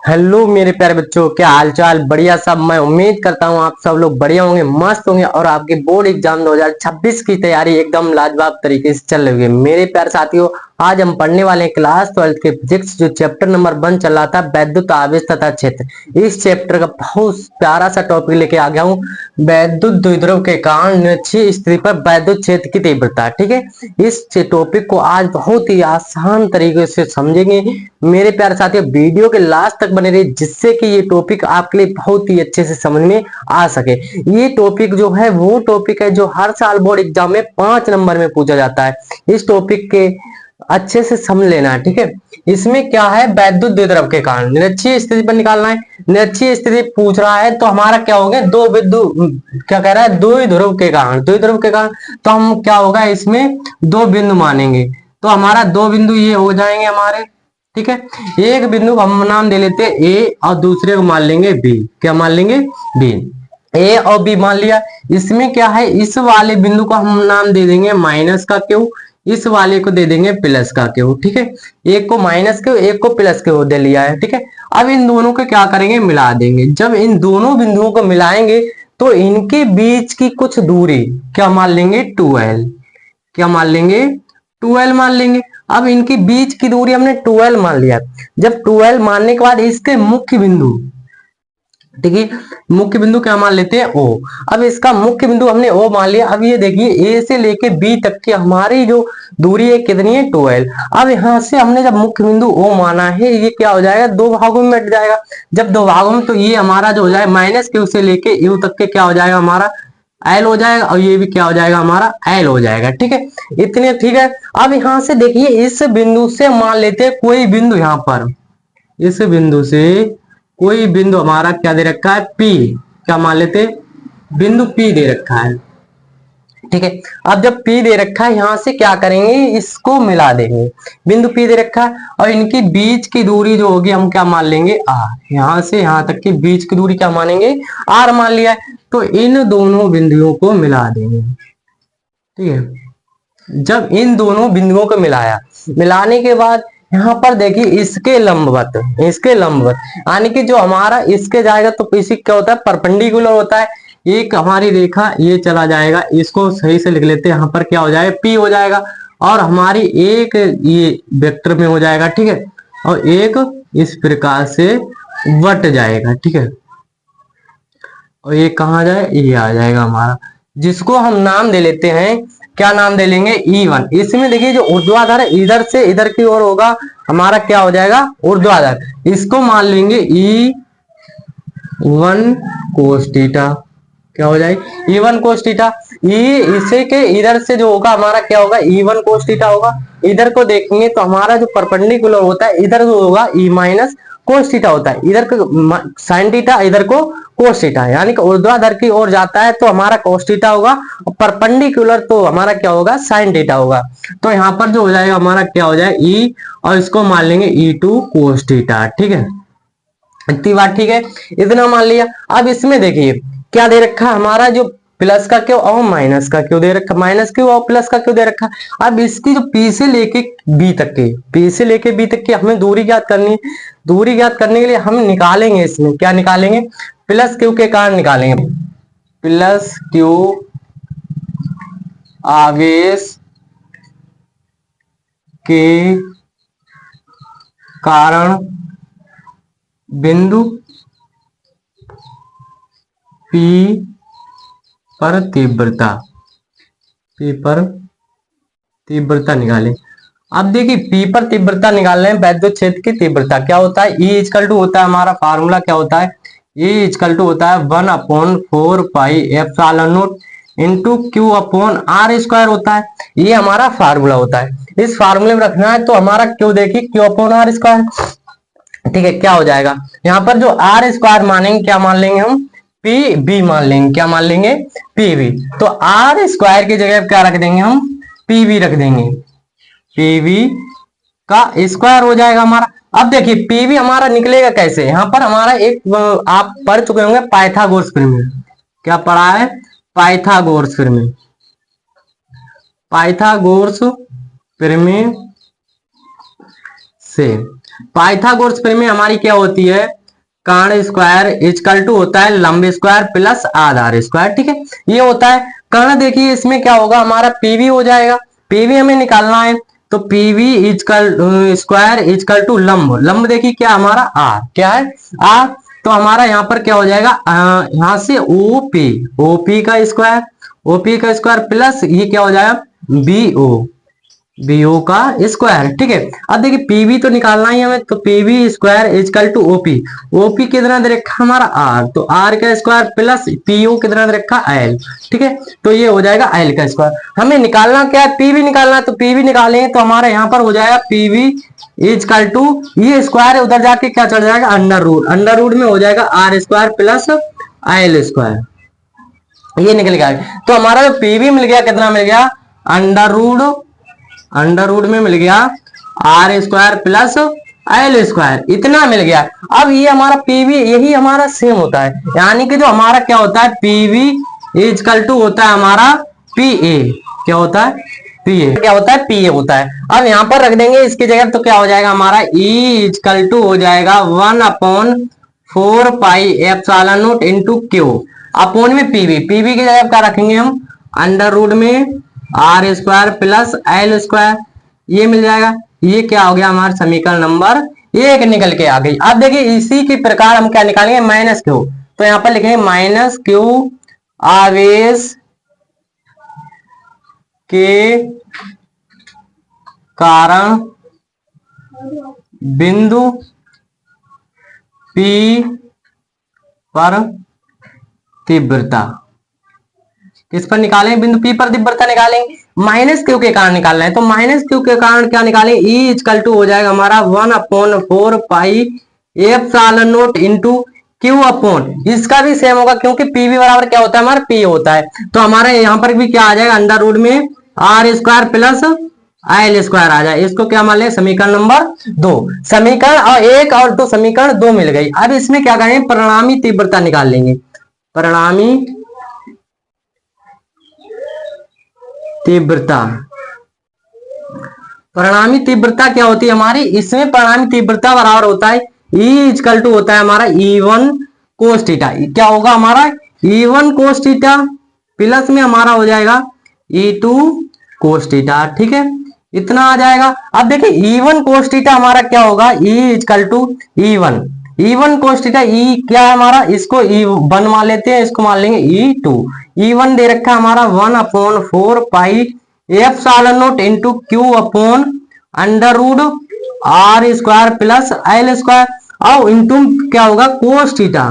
Hello मेरे प्यारे बच्चों, क्या हाल चाल? बढ़िया सब। मैं उम्मीद करता हूँ आप सब लोग बढ़िया होंगे, मस्त होंगे और आपके बोर्ड एग्जाम 2026 की तैयारी एकदम लाजवाब तरीके से चल रही है। मेरे प्यारे साथियों, आज हम पढ़ने वाले हैं क्लास 12 के फिजिक्स, जो चैप्टर नंबर 1 चल रहा था, वैद्युत आवेश तथा क्षेत्र। इस चैप्टर का बहुत प्यारा सा टॉपिक लेके आ गया हूँ, वैद्युत द्विध्रुव के कारण निरक्षीय स्थिति पर वैद्युत क्षेत्र की तीव्रता। ठीक है, इस टॉपिक को आज बहुत ही आसान तरीके से समझेंगे मेरे प्यारे साथियों। वीडियो के लास्ट तक बने रहिए, जिससे कि ये टॉपिक आपके लिए बहुत ही अच्छे से समझ में आ सके। ये टॉपिक जो है वो टॉपिक है जो हर साल बोर्ड एग्जाम में 5 नंबर में पूछा जाता है। इस टॉपिक के अच्छे से समझ लेना है। ठीक है, इसमें क्या है, वैद्युत द्विध्रुव के कारण निरक्षीय स्थिति पर निकालना है। निरक्षीय स्थिति पूछ रहा है तो हमारा क्या होगा, दो बिंदु, क्या कह रहा है, द्विध्रुव के कारण, द्विध्रुव के कारण। तो हम क्या होगा, इसमें दो बिंदु मानेंगे, तो हमारा दो बिंदु ये हो जाएंगे हमारे। ठीक है, एक बिंदु हम नाम दे लेते हैं ए और दूसरे को मान लेंगे बी। क्या मान लेंगे? बी। ए और बी मान लिया। इसमें क्या है, इस वाले बिंदु को हम नाम दे देंगे माइनस का क्यू, इस वाले को दे देंगे प्लस का क्यू। ठीक है, एक को माइनस क्यू, एक को प्लस क्यू दे लिया है। ठीक है, अब इन दोनों को क्या करेंगे, मिला देंगे। जब इन दोनों बिंदुओं को मिलाएंगे तो इनके बीच की कुछ दूरी क्या मान लेंगे, 2l। क्या मान लेंगे, 2l मान लेंगे। अब इनके बीच की दूरी हमने 2l मान लिया। जब 2l मानने के बाद इसके मुख्य बिंदु, ठीक है, मुख्य बिंदु क्या मान लेते हैं, ओ। अब इसका मुख्य बिंदु हमने ओ मान लिया। अब ये देखिए, ए से लेके बी तक की हमारी जो दूरी है कितनी है, 2l। अब यहां से हमने जब मुख्य बिंदु ओ माना है, ये क्या हो जाएगा, दो भागों में बट जाएगा। जब दो भागों में, तो ये हमारा जो हो जाएगा माइनस क्यू से लेके यू तक के क्या हो जाएगा, हमारा एल हो जाएगा, और ये भी क्या हो जाएगा, हमारा एल हो जाएगा। ठीक है, इतने ठीक है। अब यहां से देखिए, इस बिंदु से मान लेते हैं कोई बिंदु, यहां पर इस बिंदु से कोई बिंदु हमारा क्या दे रखा है, पी। क्या मान लेते, बिंदु पी दे रखा है। ठीक है, अब जब पी दे रखा है, यहां से क्या करेंगे, इसको मिला देंगे। बिंदु पी दे रखा है और इनकी बीच की दूरी जो होगी हम क्या मान लेंगे, आर। यहां से यहां तक की बीच की दूरी क्या मानेंगे, आर मान लिया है। तो इन दोनों बिंदुओं को मिला देंगे। ठीक है, जब इन दोनों बिंदुओं को मिलाया, मिलाने के बाद यहाँ पर देखिए, इसके लंबवत, इसके लंबवत, यानी कि जो हमारा इसके जाएगा तो किसी क्या होता है, परपेंडिकुलर होता है। एक हमारी रेखा ये चला जाएगा, इसको सही से लिख लेते हैं, यहाँ पर क्या हो जाएगा, पी हो जाएगा। और हमारी एक ये वेक्टर में हो जाएगा। ठीक है, और एक इस प्रकार से वट जाएगा। ठीक है, और ये कहाँ जाए, ये आ जाएगा हमारा, जिसको हम नाम दे लेते हैं, क्या नाम दे लेंगे, E1। इसमें देखिए, जो ऊर्ध्वाधर है इधर से इधर की ओर होगा, हमारा क्या हो जाएगा, ऊर्ध्वाधर। इसको मान लेंगे E1 कोस थीटा। क्या हो जाएगा, E1 कोस थीटा। ये इसे के इधर से जो होगा हमारा क्या होगा, E1 कोस थीटा होगा। इधर को देखेंगे तो हमारा जो परपेंडिकुलर होता है, इधर जो होगा E माइनस कोस थीटा होता है, इधर को साइन थीटा, इधर को कोस थीटा, यानी कि ऊर्ध्वाधर की ओर जाता है तो हमारा कोस थीटा होगा, और परपेंडिकुलर तो हमारा क्या होगा, साइन थीटा होगा। तो यहाँ पर जो हो जाएगा हमारा क्या हो जाएगा, ई, और इसको मान लेंगे E2 कोस थीटा। ठीक है, इतनी बात ठीक है, इतना मान लिया। अब इसमें देखिए क्या दे रखा है, हमारा जो प्लस का क्यों और माइनस का क्यों दे रखा, माइनस क्यों और प्लस का क्यों दे रखा। अब इसकी जो पी से लेके बी तक की, पी से लेके बी तक की हमें दूरी ज्ञात करनी है। दूरी ज्ञात करने के लिए हम निकालेंगे, इसमें क्या निकालेंगे, प्लस क्यू के कारण निकालेंगे। प्लस क्यू आवेश के कारण बिंदु पी पर तीव्रता, पी पर तीव्रता निकालें। अब देखिए, पी पर तीव्रता निकालने में वैद्युत क्षेत्र की तीव्रता क्या होता है, ई इजकल टू होता है, हमारा फार्मूला क्या होता है, ई इजकल टू होता है 1/4 pi epsilon not into Q upon R square होता है। ये हमारा फार्मूला होता है। इस फार्मूले में रखना है तो हमारा क्यू देखिए, क्यू अपॉन आर स्क्वायर। ठीक है, क्या हो जाएगा, यहाँ पर जो आर स्क्वायर मानेंगे, क्या मान लेंगे हम, पी बी मान लेंगे। क्या मान लेंगे, पी बी। तो आर स्क्वायर की जगह क्या रख देंगे हम, पी बी रख देंगे। पीवी का स्क्वायर हो जाएगा हमारा। अब देखिए, पीवी हमारा निकलेगा कैसे, यहाँ पर हमारा एक आप पढ़ चुके होंगे पाइथागोरस प्रमेय। क्या पढ़ा है, पाइथागोरस प्रमेय, पाइथागोरस प्रमेय से पाइथागोरस प्रमेय हमारी क्या होती है, कर्ण स्क्वायर इजकल टू होता है लंब स्क्वायर प्लस आधार स्क्वायर, ठीक है। ये होता है कर्ण, देखिए इसमें क्या होगा हमारा पीवी हो जाएगा, पीवी हमें निकालना है, तो PV equal square equal to लंब, लंब देखिए क्या हमारा आर, क्या है आर, तो हमारा यहाँ पर क्या हो जाएगा, यहाँ से ओपी, ओपी का स्क्वायर, ओपी का स्क्वायर प्लस ये क्या हो जाएगा बीओ, बीओ का स्क्वायर, ठीक है। अब देखिए पीवी तो निकालना ही हमें, तो PV square equal to OP, OP कितना दे रखा हमारा आर, तो आर का स्क्वायर प्लस पीओ कितना दे रखा एल, ठीक है। तो ये हो जाएगा एल का स्क्वायर। हमें निकालना क्या है, पीवी निकालना है, तो पीवी निकालेंगे तो हमारा यहाँ पर हो जाएगा पीवी इजकल टू, ये स्क्वायर उधर जाके क्या चढ़ जाएगा अंडर रूट, अंडर रूट में हो जाएगा R square plus L square, ये निकल गया। तो हमारा जो पीवी मिल गया कितना मिल गया, अंडर रूट, अंडर रूट में मिल गया R square plus L square, इतना मिल गया। अब ये हमारा पीवी यही हमारा सेम होता है, यानी कि जो हमारा क्या होता है पीवी इजकल टू होता है हमारा पी ए, क्या होता है पीए, क्या होता है पीए होता है। अब यहाँ पर रख देंगे इसकी जगह, तो क्या हो जाएगा हमारा ई इजकल टू हो जाएगा 1/4 pi epsilon not into Q, upon में पीवी, पीवी की जगह क्या रखेंगे हम अंडर रूट में R square plus L square, ये मिल जाएगा। ये क्या हो गया हमारा समीकरण नंबर 1 निकल के आ गई। अब देखिए इसी के प्रकार हम क्या निकालेंगे माइनस क्यू, तो यहाँ पर लिखेंगे माइनस क्यू आवेश के कारण बिंदु पी पर तीव्रता, किस पर निकालेंगे बिंदु पी पर तीव्रता निकालेंगे, माइनस क्यू के कारण निकालना है, तो माइनस क्यू के कारण क्या निकालेंगे ई इजकल टू हो जाएगा हमारा 1/4 pi epsilon not into Q upon, इसका भी सेम होगा क्योंकि पीवी बराबर क्या होता है हमारा पी होता है, तो हमारे यहाँ पर भी क्या आ जाएगा अंडर रूट में R square plus L square आ जाए, इसको क्या मान ले समीकरण नंबर 2, समीकरण और 1 और 2 समीकरण 2 मिल गई। अब इसमें क्या करेंगे परिणामी तीव्रता निकाल लेंगे, परिणामी तीव्रता, परिणामी तीव्रता क्या होती है हमारी, इसमें परिणामी तीव्रता बराबर होता है ई इजकल टू होता है हमारा E1 कोस थीटा, क्या होगा हमारा E1 कोस थीटा प्लस में हमारा हो जाएगा E2 कोस थीटा, ठीक है इतना आ जाएगा। अब देखिए E1 कोस थीटा हमारा क्या होगा E equal to E1, E1 cos theta E क्या है हमारा, इसको E1 मान लेते हैं, इसको मान लेंगे E2, E1 दे रखा है हमारा 1/4 pi epsilon not into Q upon under root R square plus L square, और इनटू क्या होगा कोस थीटा,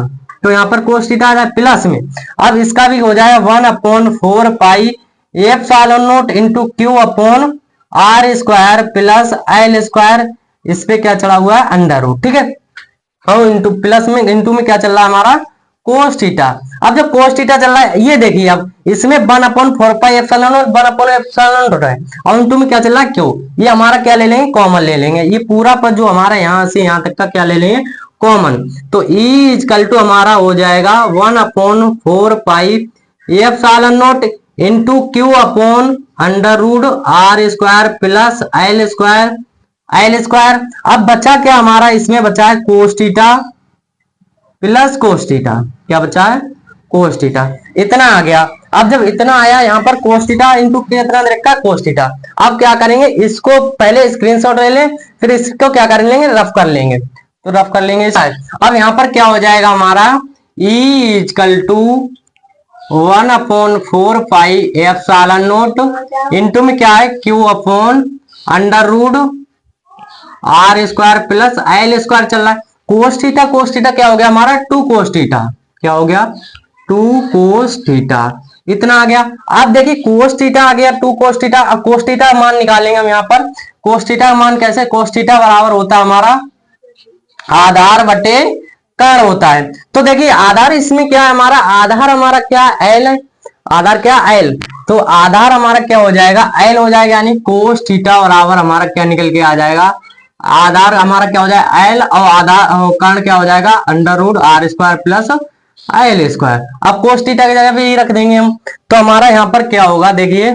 तो यहाँ पर कोस थीटा आ जाए प्लस में, अब इसका भी हो जाएगा 1/4 pi epsilon not into Q upon R square plus L square, इस पे क्या चढ़ा हुआ है अंडर रूट, ठीक है। और इंटू प्लस में इंटू में क्या चल रहा है हमारा कोस थीटा। अब जब कोस थीटा चल रहा है ये देखिए, अब इसमें 1/4 pi epsilon not 1/4 epsilon not है, और इंटू में क्या चल रहा है क्यों, ये हमारा क्या ले लेंगे कॉमन ले लेंगे, ये पूरा पर जो हमारा यहाँ से यहाँ तक का क्या ले लेंगे कॉमन, तो ई इजकल टू हमारा हो जाएगा 1/4 pi epsilon not into Q upon under root R square plus L square, L square. अब बचा क्या हमारा, इसमें बचा है cos theta plus cos theta, क्या बचा है कोस थीटा, इतना आ गया। अब जब इतना आया यहाँ पर कोस थीटा इंटू कितना रखा कोस थीटा, अब क्या करेंगे इसको पहले स्क्रीनशॉट ले लें, फिर इसको क्या कर लेंगे रफ कर लेंगे, तो रफ कर लेंगे। अब यहाँ पर क्या हो जाएगा हमारा E equal to 1/4 pi epsilon not into में क्या है Q upon under root R square plus L square चल रहा है, कोस थीटा क्या हो गया हमारा 2 कोस थीटा, क्या हो गया 2 कोस थीटा, इतना आ गया। अब देखिए कोस थीटा आ गया 2 कोस थीटा, अब कोस थीटा मान निकालेंगे हम यहाँ पर, कोस थीटा मान कैसे, कोस थीटा बराबर होता है हमारा आधार बटे कर्ण होता है, तो देखिए आधार इसमें क्या है हमारा, आधार हमारा क्या एल है, आधार क्या एल, तो आधार हमारा क्या हो जाएगा एल हो जाएगा, यानी कोस थीटा बराबर हमारा क्या निकल के आ जाएगा, आधार हमारा क्या हो जाएगा एल और आधार कर्ण क्या हो जाएगा under root R square plus L square. अब कोस थीटा की जगह पे ये रख देंगे हम, तो हमारा यहाँ पर क्या होगा देखिए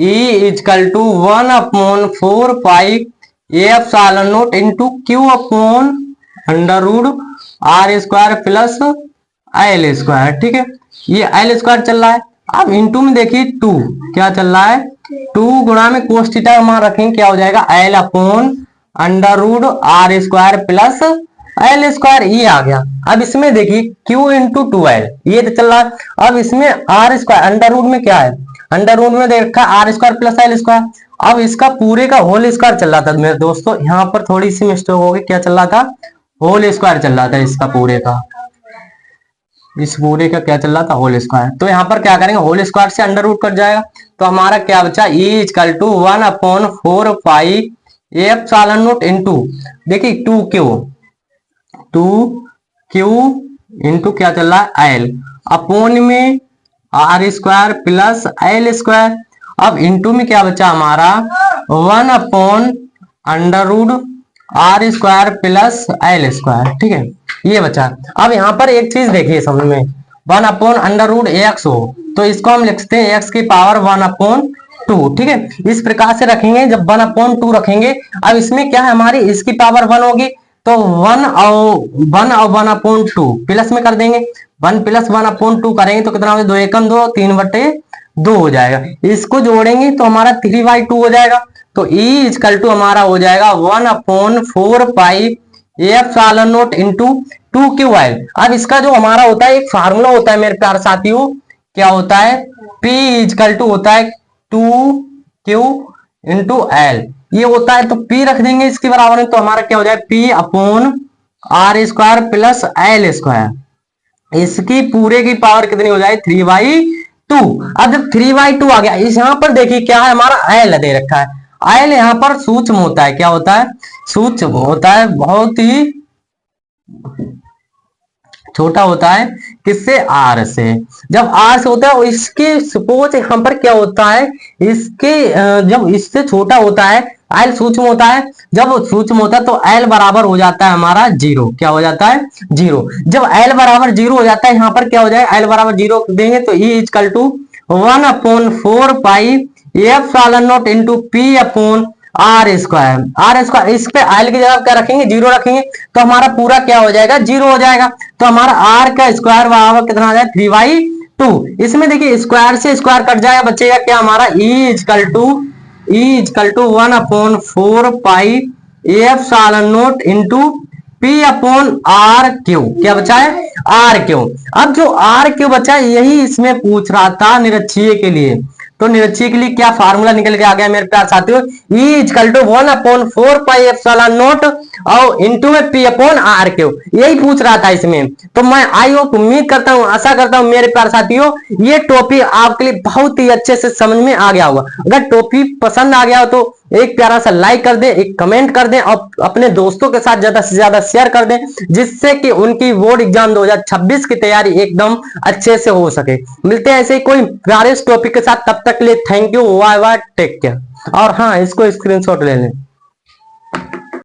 E equal to 1/4 pi epsilon naught into Q upon under root R square plus L square. ठीक है, ये एल स्क्वायर चल रहा है। अब इंटू में देखिए टू क्या चल रहा है, टू गुणा में कोस थीटा वहां रखेंगे, क्या हो जाएगा L upon under root R square plus L square, ये आ गया। अब इसमें देखिए क्यू इंटू टू एल, ये तो चल रहा है। अब इसमें आर स्क्वायर अंडर रूट में क्या है, अंडर रूट में देख रखा R square plus L square. अब इसका पूरे का होल स्क्वायर चल रहा था मेरे दोस्तों, यहाँ पर थोड़ी सी मिस्टेक हो गई, क्या चल रहा था, होल स्क्वायर चल रहा था इसका पूरे का, इस पूरे का क्या चल रहा था, होल स्क्वायर। तो यहाँ पर क्या करेंगे, होल स्क्वायर से अंडर रूट कट जाएगा, तो हमारा क्या बचा, E equal to 1/4 pi epsilon naught into, देखिए टू क्यू इंटू क्या चल रहा है एल, अपोन में R square plus L square. अब इंटू में क्या बचा हमारा one upon under root R square plus L square. ठीक है, ये बचा। अब यहाँ पर एक चीज देखिए समझ में, 1/अंडर रूट एक्स हो तो इसको हम लिख सकते हैं एक्स की पावर 1/2। ठीक है, इस प्रकार से रखेंगे, जब 1/2 रखेंगे। अब इसमें क्या है, हमारी इसकी पावर 1 होगी, तो 1/2 प्लस में कर देंगे, 1 प्लस 1/2 करेंगे तो कितना हो जाएगा, 2 एकम 2, 3/2 हो जाएगा। इसको जोड़ेंगे तो हमारा 3/2 हो जाएगा। तो E इक्वल टू हमारा हो जाएगा 1/4 pi epsilon naught into 2QL। अब इसका जो हमारा होता है एक फार्मूला होता है मेरे प्यारे साथियों, क्या होता है, P इक्वल टू होता है 2Q इंटू एल, ये होता है। तो P रख देंगे इसके बराबर में, तो हमारा क्या हो जाए P upon R square plus L square. इसकी पूरे की पावर कितनी हो जाए, 3/2। अब जब 3/2 आ गया, इस यहाँ पर देखिए क्या है, हमारा एल दे रखा है। एल यहाँ पर सूक्ष्म होता है, क्या होता है, सूक्ष्म होता है, बहुत ही छोटा होता है, किससे, आर से। जब आर से होता है, इसके सपोज यहाँ पर क्या होता है, इसके जब इससे छोटा होता है, एल सूक्ष्म होता है, जब सूक्ष्म होता है तो एल बराबर हो जाता है हमारा 0, क्या हो जाता है 0। जब एल बराबर 0 हो जाता है, यहाँ पर क्या हो जाएगा, एल बराबर 0 देंगे तो E equal to 1/4 pi epsilon naught into P upon R square. इस पे एल की जगह क्या रखेंगे, 0 रखेंगे, तो हमारा पूरा क्या हो जाएगा, 0 हो जाएगा। तो हमारा आर का स्क्वायर बराबर कितना आ जाएगा, 3/2। इसमें देखिए स्क्वायर से स्क्वायर कट जाएगा, बचेगा क्या हमारा E equal to 1/4 pi epsilon naught into P upon R Q, क्या बचा है, आर क्यू। अब जो आर क्यू बचा है, यही इसमें पूछ रहा था निरक्षीय के लिए। तो निरक्षीय के लिए क्या फार्मूला निकल के आ गया मेरे प्यारे साथियों, E equal to 1/4 pi epsilon not और इंटू में पी अपॉन आर क्यू, यही पूछ रहा था इसमें। तो मैं आई होप, उम्मीद करता हूं, आशा करता हूं मेरे प्यारे साथियों ये टॉपिक आपके लिए बहुत ही अच्छे से समझ में आ गया होगा। अगर टॉपिक पसंद आ गया हो तो एक प्यारा सा लाइक कर दें, एक कमेंट कर दें और अपने दोस्तों के साथ ज्यादा से ज्यादा शेयर कर दें, जिससे कि उनकी बोर्ड एग्जाम 2026 की तैयारी एकदम अच्छे से हो सके। मिलते हैं ऐसे ही कोई प्यारे टॉपिक के साथ, तब तक के लिए thank you, bye bye, take care. और हाँ, इसको स्क्रीनशॉट ले लें।